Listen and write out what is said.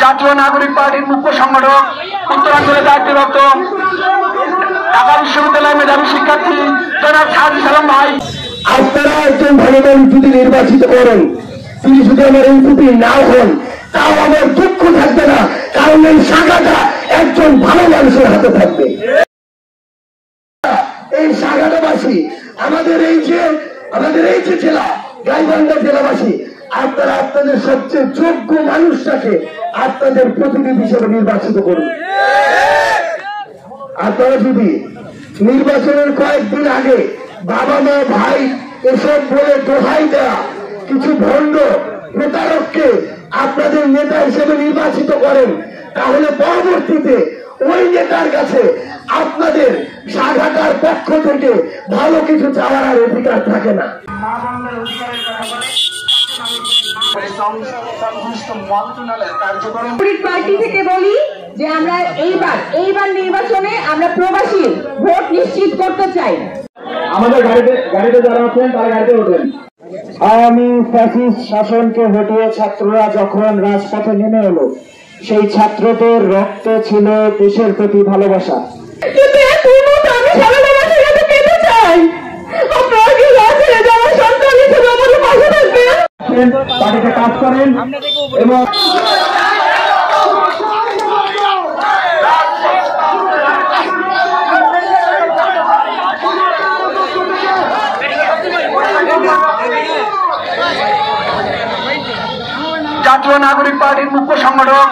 জাতীয় নাগরিক পার্টির মুখ্য সংগঠক, উত্তরাঞ্চলের দায়িত্বরত ঢাকা বিশ্ববিদ্যালয়ের মেধাবী শিক্ষার্থী জনাব সাজি সালাম ভাই। আপনারা একজন ভালো মানুষ যদি নির্বাচিত করেন, তিনি যদি আমার এমপি নাও হন, তাও আমার দুঃখ থাকবে না, কারণ এই শাখাটা একজন ভালো মানুষের হাতে থাকবে। এই শাখাটাবাসী আমাদের এই যে জেলা গাইবান্ধা জেলাবাসী, আপনারা আপনাদের সবচেয়ে যোগ্য মানুষটাকে আপনাদের প্রতিনিধি হিসেবে নির্বাচিত করুন। আপনারা যদি নির্বাচনের কয়েকদিন আগে বাবা মা ভাই এসব বলে দোহাই দেওয়া কিছু ভণ্ড প্রতারককে আপনাদের নেতা হিসেবে নির্বাচিত করেন, তাহলে পরবর্তীতে ওই নেতার কাছে আপনাদের শাখাটার পক্ষ থেকে ভালো কিছু চাওয়ার আর অধিকার থাকে না। পার্টি থেকে বলি যে আমরা এইবার নির্বাচনে আমরা প্রবাসী ভোট নিশ্চিত করতে চাই। আমাদের গাড়িতে যারা আছেন তারা গাড়িতে ওঠেন। আওয়ামী ফ্যাসিস্ট শাসনকে হটিয়ে ছাত্ররা যখন রাজপথে নেমে এলো, সেই ছাত্রদের রক্তে ছিল দেশের প্রতি ভালোবাসা। পার্টিতে কাজ করেন এবং জাতীয় নাগরিক পার্টির মুখ্য সংগঠক